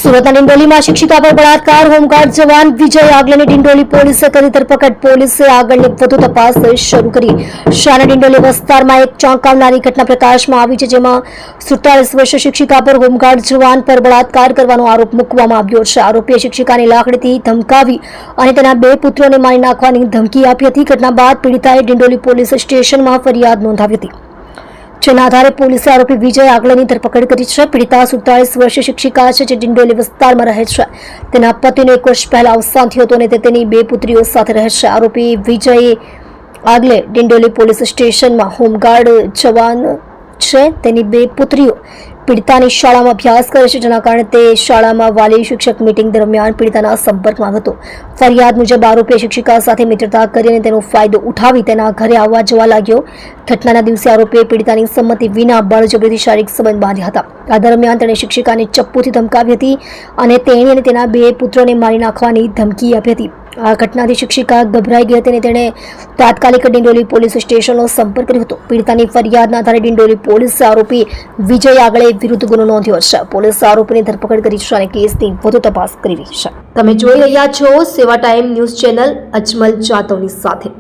સુરતના ડિંડોલીમાં શિક્ષિકા પર બળાત્કાર, હોમગાર્ડ જવાન વિજય આગલેની ડિંડોલી પોલીસે કરી ધરપકડ. પોલીસે આગળની વધુ તપાસ શરૂ કરી. શાના ડિંડોલી વિસ્તારમાં એક ચોંકાવનારી ઘટના પ્રકાશમાં આવી છે, જેમાં 47 વર્ષીય શિક્ષિકા પર હોમગાર્ડ જવાન પર બળાત્કાર કરવાનો આરોપ મૂકવામાં આવ્યો છે. આરોપીએ શિક્ષિકાને લાકડીથી ધમકાવી અને તેના 2 પુત્રોને મારી નાખવાની ધમકી આપી હતી. ઘટના બાદ પીડિતાએ ડિંડોલી પોલીસ સ્ટેશનમાં ફરિયાદ નોંધાવી હતી, જેના આધારે પોલીસે આરોપી વિજય આગલેની ધરપકડ કરી છે. પીડિતા 47 વર્ષીય શિક્ષિકા છે, જે ડિંડોલી વિસ્તારમાં રહે છે. તેના પતિનું 1 વર્ષ પહેલા અવસાન થયું હતું અને તે તેની 2 પુત્રીઓ સાથે રહે છે. આરોપી વિજય આગલે ડિંડોલી પોલીસ સ્ટેશનમાં હોમગાર્ડ જવાન છે. તેની 2 પુત્રીઓ પીડિતાની શાળામાં અભ્યાસ કરે છે, જેના કારણે તે શાળામાં વાલી શિક્ષક મીટિંગ દરમિયાન પીડિતાના સંપર્કમાં હતો. ફરિયાદ મુજબ આરોપીએ શિક્ષિકા સાથે મિત્રતા કરી અને તેનો ફાયદો ઉઠાવી તેના ઘરે આવવા જવા લાગ્યો. ઘટનાના દિવસે આરોપીએ પીડિતાની સંમતિ વિના બળજબરીથી શારીરિક સંબંધ બાંધ્યા હતા. આ દરમિયાન તેણે શિક્ષિકાને ચપ્પુથી ધમકાવી હતી અને તેણી અને તેના 2 પુત્રોને મારી નાખવાની ધમકી આપી હતી. આ ઘટનાથી શિક્ષિકા ગભરાઈ ગઈ હતી અને તેણે તાત્કાલિક ડિંડોલી પોલીસ સ્ટેશનનો સંપર્ક કર્યો હતો. પીડિતાની ફરિયાદના આધારે ડિંડોલી પોલીસે આરોપી વિજય આગળ વિરુદ્ધ ગુનો નોંધ્યો છે. પોલીસે આરોપીની ધરપકડ કરી છે અને કેસની વધુ તપાસ કરી રહી છે. તમે જોઈ રહ્યા છો સેવા ટાઈમ ન્યૂઝ ચેનલ અજમલ જાતવની સાથે.